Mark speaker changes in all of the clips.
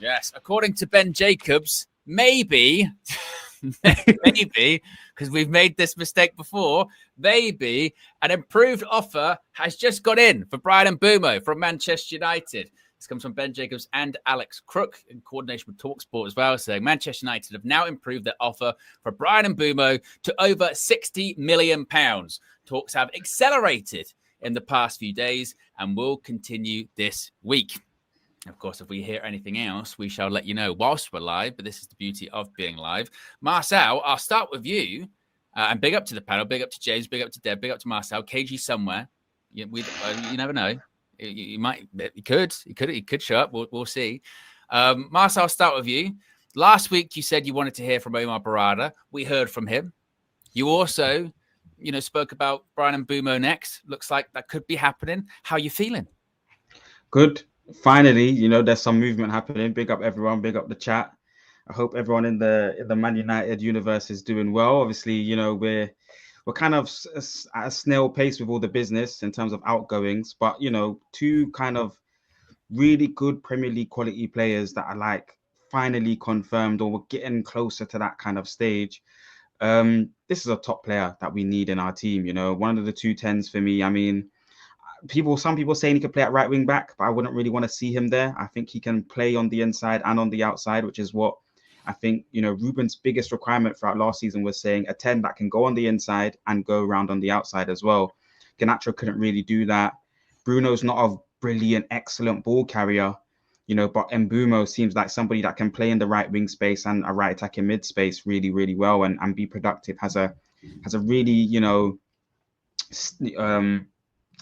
Speaker 1: Yes, according to Ben Jacobs, maybe, because we've made this mistake before, maybe an improved offer has just got in for Bryan Mbeumo from Manchester United. This comes from Ben Jacobs and Alex Crook in coordination with TalkSport as well, saying Manchester United have now improved their offer for Bryan Mbeumo to over £60 million. Talks have accelerated in the past few days and will continue this week. Of course, if we hear anything else, we shall let you know whilst we're live, but this is the beauty of being live. Marcel, I'll start with you, and big up to the panel, big up to James, big up to Deb, big up to Marcel. KG somewhere. You never know. You could show up. We'll see. Marcel, I'll start with you. Last week, you said you wanted to hear from Omar Barada. We heard from him. You also, spoke about Bryan Mbeumo next. Looks like that could be happening. How are you feeling?
Speaker 2: Good. Finally, there's some movement happening. Big up everyone. Big up the chat. I hope everyone in the Man United universe is doing well. Obviously, we're kind of at a snail pace with all the business in terms of outgoings, but two kind of really good Premier League quality players that are like finally confirmed, or we're getting closer to that kind of stage. This is a top player that we need in our team. One of the 210s for me. I mean, some people saying he could play at right wing back, but I wouldn't really want to see him there. I think he can play on the inside and on the outside, which is what I think, Ruben's biggest requirement throughout last season was saying a 10 that can go on the inside and go around on the outside as well. Garnacho couldn't really do that. Bruno's not a brilliant, excellent ball carrier, but Mbeumo seems like somebody that can play in the right wing space and a right attacking mid space really, really well and be productive. Has a really,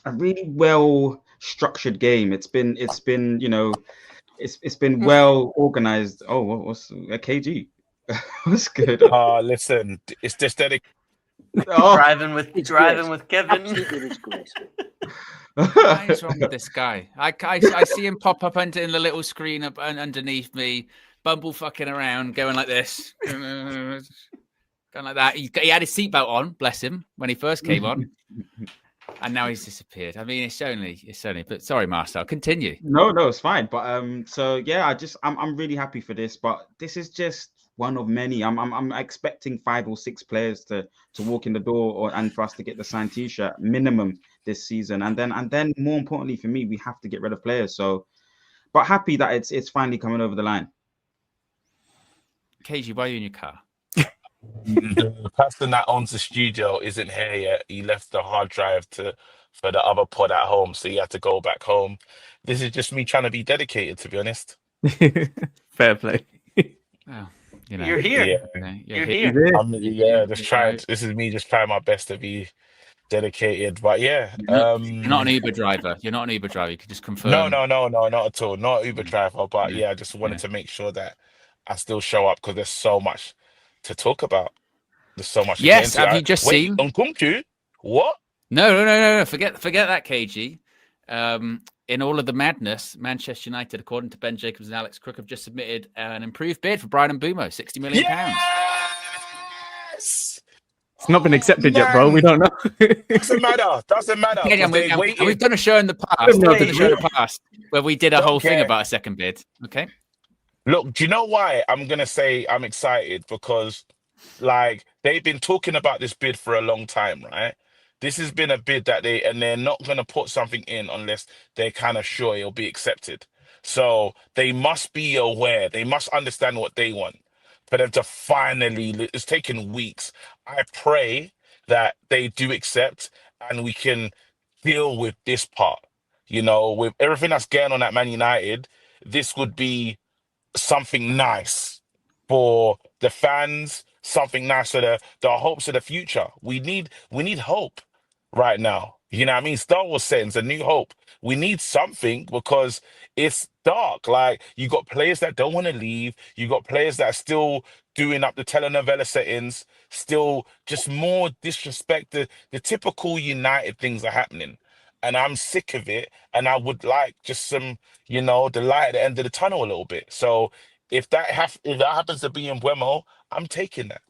Speaker 2: a really well structured game. It's been well organized. Oh, what's a KG? What's good?
Speaker 3: Listen, it's just that
Speaker 4: driving with Kevin.
Speaker 1: What is wrong with this guy? I see him pop up in the little screen up underneath me, bumble fucking around, going like this, going like that. He had his seatbelt on, bless him, when he first came on. And now he's disappeared. I mean, it's only. But sorry, Marcel, continue.
Speaker 2: No, it's fine. But so yeah, I'm really happy for this. But this is just one of many. I'm expecting 5 or 6 players to walk in the door, and for us to get the signed T-shirt minimum this season. And then more importantly for me, we have to get rid of players. So, but happy that it's finally coming over the line.
Speaker 1: KG, why are you in your car?
Speaker 3: The person that owns the studio isn't here yet. He left the hard drive for the other pod at home, so he had to go back home. This is just me trying to be dedicated, to be honest.
Speaker 5: Fair play.
Speaker 1: Well,
Speaker 4: you're here.
Speaker 1: Yeah.
Speaker 4: You're here.
Speaker 3: Just trying. This is me just trying my best to be dedicated. But yeah,
Speaker 1: you're not an Uber driver. You're not an Uber driver. You can just confirm.
Speaker 3: No, not at all. Not Uber driver. But yeah, I just wanted to make sure that I still show up because there's so much to talk about. There's so much.
Speaker 1: Yes, have you just seen
Speaker 3: Nkunku? What?
Speaker 1: No. Forget that, KG. In all of the madness, Manchester United, according to Ben Jacobs and Alex Crook, have just submitted an improved bid for Bryan Mbeumo, £60 million.
Speaker 3: Yes!
Speaker 5: It's not been accepted yet, bro. We don't know.
Speaker 3: Doesn't matter.
Speaker 1: Yeah, and we've done a show in the past. Where we did a whole thing about a second bid. Okay.
Speaker 3: Look, do you know why I'm gonna say I'm excited? Because they've been talking about this bid for a long time, right? This has been a bid that they're not gonna put something in unless they're kind of sure it'll be accepted. So they must be aware. They must understand what they want. For them to finally, it's taken weeks. I pray that they do accept and we can deal with this part. With everything that's going on at Man United, this would be something nice for the fans, something nice for the hopes of the future. We need hope right now. You know what I mean? Star Wars settings, a new hope. We need something because it's dark. You got players that don't want to leave. You got players that are still doing up the telenovela settings, still just more disrespect. The typical United things are happening. And I'm sick of it. And I would like just some, the light at the end of the tunnel a little bit. So if that happens to be in Mbeumo, I'm taking that.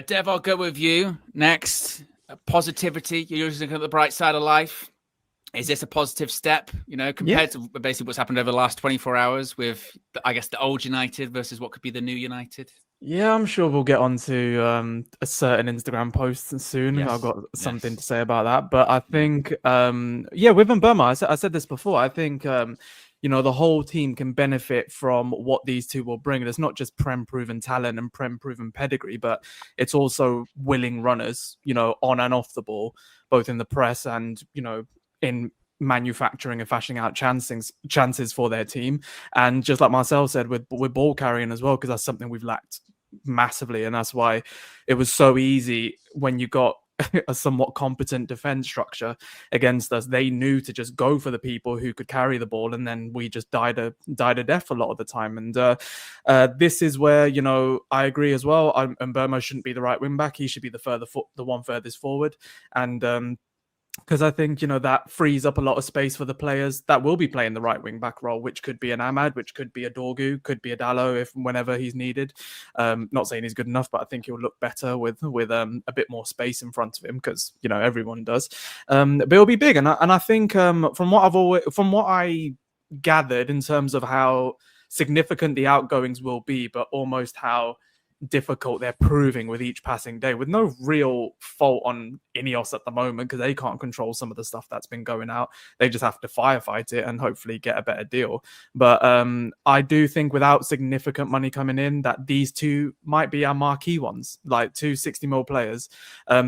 Speaker 1: Dev, I'll go with you next. Positivity. You're looking at the bright side of life. Is this a positive step, compared to basically what's happened over the last 24 hours with, I guess, the old United versus what could be the new United?
Speaker 5: Yeah, I'm sure we'll get onto a certain Instagram post soon.
Speaker 1: Yes.
Speaker 5: I've got something to say about that. But I think, with Mbeumo, I said this before. I think, the whole team can benefit from what these two will bring. It's not just Prem-proven talent and Prem-proven pedigree, but it's also willing runners, on and off the ball, both in the press and, in manufacturing and fashioning out chances for their team. And just like Marcel said, with ball carrying as well, because that's something we've lacked massively. And that's why it was so easy when you got a somewhat competent defense structure against us. They knew to just go for the people who could carry the ball, and then we just died a death a lot of the time. And this is where, I agree as well. Mbeumo shouldn't be the right wing back. He should be the one furthest forward. And because I think, that frees up a lot of space for the players that will be playing the right wing back role, which could be an Ahmad, which could be a Dorgu, could be a Dallo whenever he's needed. Not saying he's good enough, but I think he'll look better with a bit more space in front of him, because everyone does. But it'll be big, and I think from what I gathered in terms of how significant the outgoings will be, but almost how difficult they're proving with each passing day, with no real fault on Ineos at the moment, because they can't control some of the stuff that's been going out. They just have to firefight it and hopefully get a better deal. But I do think without significant money coming in, that these two might be our marquee ones, like 2 60 mil players,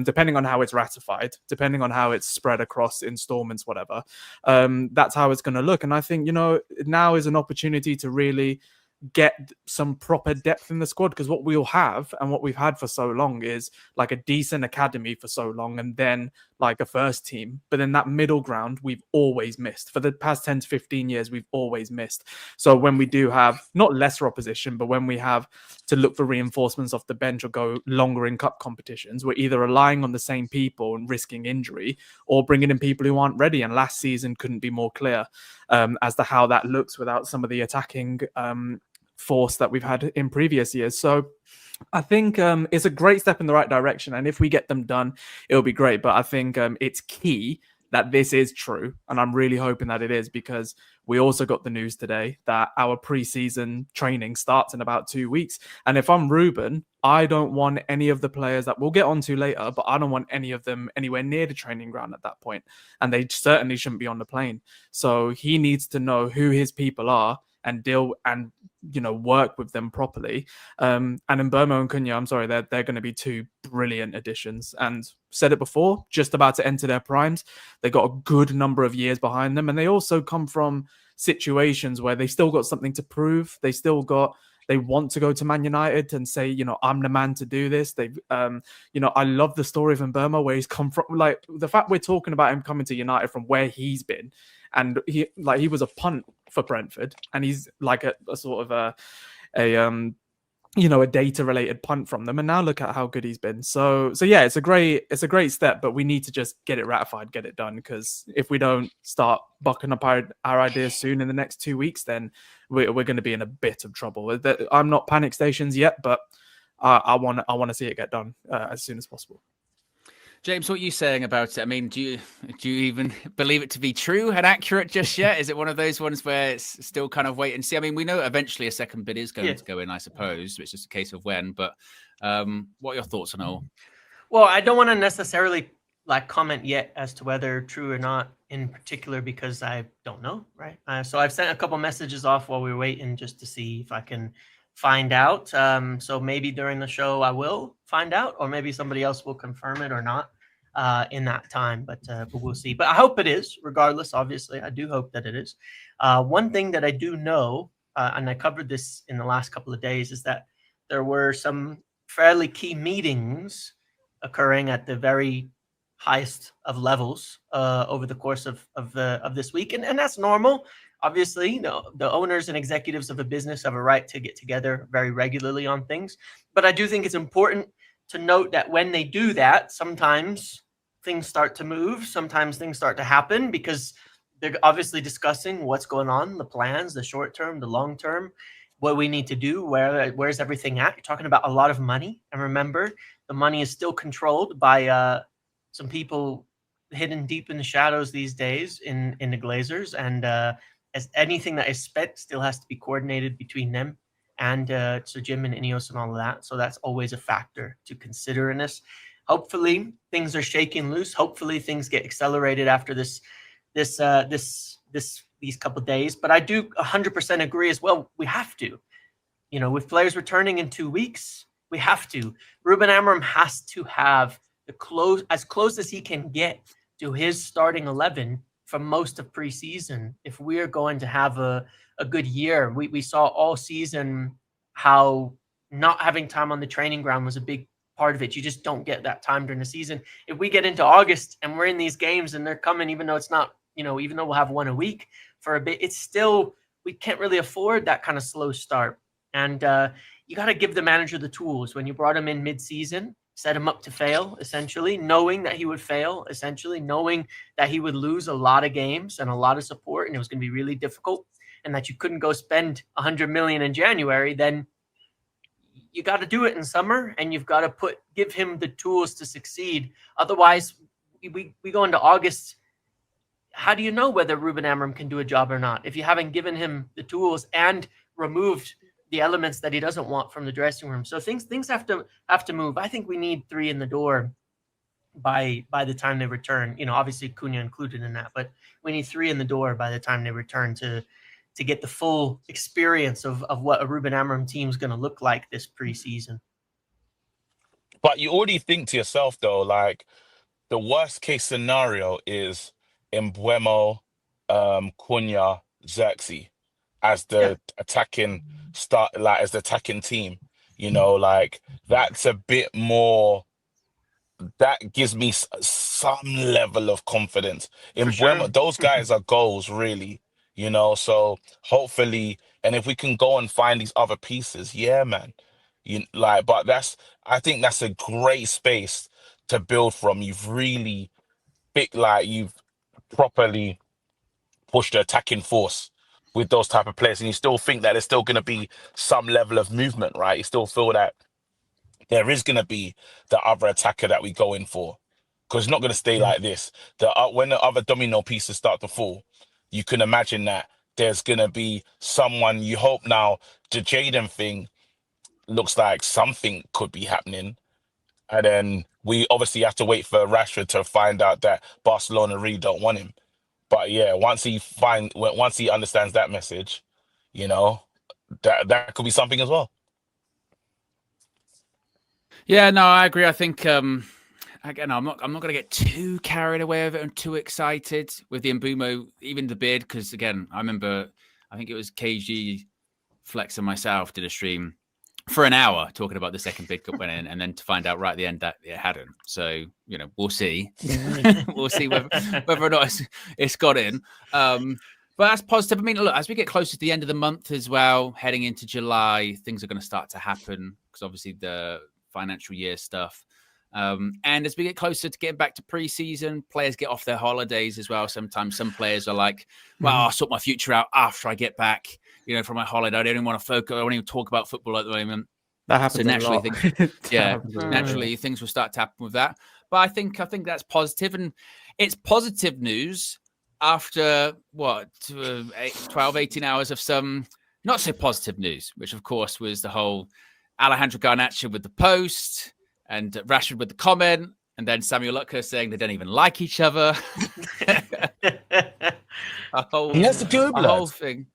Speaker 5: depending on how it's ratified, depending on how it's spread across installments, whatever. That's how it's going to look. And I think, now is an opportunity to really get some proper depth in the squad, because what we'll have and what we've had for so long is like a decent academy for so long, and then like a first team. But then that middle ground we've always missed for the past 10 to 15 years. We've always missed. So when we do have not lesser opposition, but when we have to look for reinforcements off the bench or go longer in cup competitions, we're either relying on the same people and risking injury, or bringing in people who aren't ready. And last season couldn't be more clear as to how that looks without some of the attacking force that we've had in previous years. So I think it's a great step in the right direction, and if we get them done, it'll be great. But I think it's key that this is true, and I'm really hoping that it is, because we also got the news today that our pre-season training starts in about 2 weeks. And if I'm Ruben, I don't want any of the players that we'll get onto later, but I don't want any of them anywhere near the training ground at that point, and they certainly shouldn't be on the plane. So he needs to know who his people are and deal and work with them properly. And Mbeumo and Cunha, I'm sorry, they're going to be 2 brilliant additions. And said it before, just about to enter their primes. They got a good number of years behind them, and they also come from situations where they've still got something to prove. They want to go to Man United and say, I'm the man to do this. I love the story of Mbeumo, where he's come from. Like, the fact we're talking about him coming to United from where he's been, and he was a punt for Brentford, and he's like a sort of a data related punt from them, and now look at how good he's been. So yeah, it's a great step, but we need to just get it ratified, get it done, because if we don't start bucking up our ideas soon in the next 2 weeks, then we're going to be in a bit of trouble. I'm not panic stations yet, but I want to see it get done as soon as possible.
Speaker 1: James, what are you saying about it? I mean, do you even believe it to be true and accurate just yet? Is it one of those ones where it's still kind of wait and see? I mean, we know eventually a second bid is going to go in, I suppose. It's just a case of when. But what are your thoughts on it all?
Speaker 4: Well, I don't want to necessarily comment yet as to whether true or not in particular, because I don't know, right? So I've sent a couple messages off while we were waiting just to see if I can find out. So maybe during the show I will find out, or maybe somebody else will confirm it or not in that time, but we'll see. But I hope it is, regardless. Obviously, I do hope that it is. One thing that I do know, and I covered this in the last couple of days, is that there were some fairly key meetings occurring at the very highest of levels over the course of this week, and that's normal. Obviously, the owners and executives of a business have a right to get together very regularly on things. But I do think it's important to note that when they do that, sometimes things start to move, sometimes things start to happen, because they're obviously discussing what's going on, the plans, the short term, the long term, what we need to do, where's everything at. You're talking about a lot of money. And remember, the money is still controlled by some people hidden deep in the shadows these days in the Glazers, and as anything that is spent still has to be coordinated between them and Sir Jim and Ineos and all of that. So that's always a factor to consider in this. Hopefully things are shaking loose. Hopefully things get accelerated after these couple of days. But I do 100% agree as well. We have to, with players returning in 2 weeks, we have to. Ruben Amorim has to have as close as he can get to his starting 11 for most of preseason if we are going to have a good year. We saw all season how not having time on the training ground was a big part of it. You just don't get that time during the season. If we get into August and we're in these games and they're coming, even though it's not, even though we'll have one a week for a bit, it's still, we can't really afford that kind of slow start. And you got to give the manager the tools. When you brought him in mid-season, set him up to fail, essentially, knowing that he would fail, essentially, knowing that he would lose a lot of games and a lot of support, and it was going to be really difficult, and that you couldn't go spend $100 million in January, then you got to do it in summer, and you've got to give him the tools to succeed. Otherwise, we go into August. How do you know whether Ruben Amorim can do a job or not if you haven't given him the tools and removed the elements that he doesn't want from the dressing room? So things have to move. I think we need 3 in the door by the time they return. Obviously Cunha included in that, but we need 3 in the door by the time they return to get the full experience of what a Ruben Amorim team is going to look like this preseason.
Speaker 3: But you already think to yourself, though, like the worst case scenario is Mbeumo, Cunha, Xerxes as the attacking as the attacking team. Like that's a bit more. That gives me some level of confidence in Mbeumo.
Speaker 4: Sure.
Speaker 3: Those guys are goals, really. So hopefully, and if we can go and find these other pieces, yeah, man. But I think that's a great space to build from. You've really you've properly pushed the attacking force with those type of players, and you still think that there's still going to be some level of movement, right? You still feel that there is going to be the other attacker that we go in for, because it's not going to stay like this. When the other domino pieces start to fall, you can imagine that there's going to be someone. You hope now the Jaden thing looks like something could be happening, and then we obviously have to wait for Rashford to find out that Barcelona really don't want him. But yeah, once he understands that message, that could be something as well.
Speaker 1: Yeah, no, I agree. I think again, I'm not going to get too carried away with it and too excited with the Mbeumo, even the bid, because again, I remember I think it was KG, Flex, and myself did a stream for an hour talking about the second bid cup went in, and then to find out right at the end that it hadn't. So we'll see. We'll see whether or not it's got in. But that's positive. I mean, look, as we get closer to the end of the month as well, heading into July, things are going to start to happen because obviously the financial year stuff. And as we get closer to getting back to preseason, players get off their holidays as well. Sometimes some players are like, well, I'll sort my future out after I get back, from my holiday. I don't even want to focus. I don't even talk about football at the moment.
Speaker 5: That happens.
Speaker 1: So naturally,
Speaker 5: naturally,
Speaker 1: things will start to happen with that. But I think that's positive, and it's positive news after 12, 18 hours of some not so positive news, which of course was the whole Alejandro Garnacho with the post and Rashford with the comment, and then Samuel Luckhurst saying they don't even like each other.
Speaker 3: He has to do
Speaker 1: the whole thing.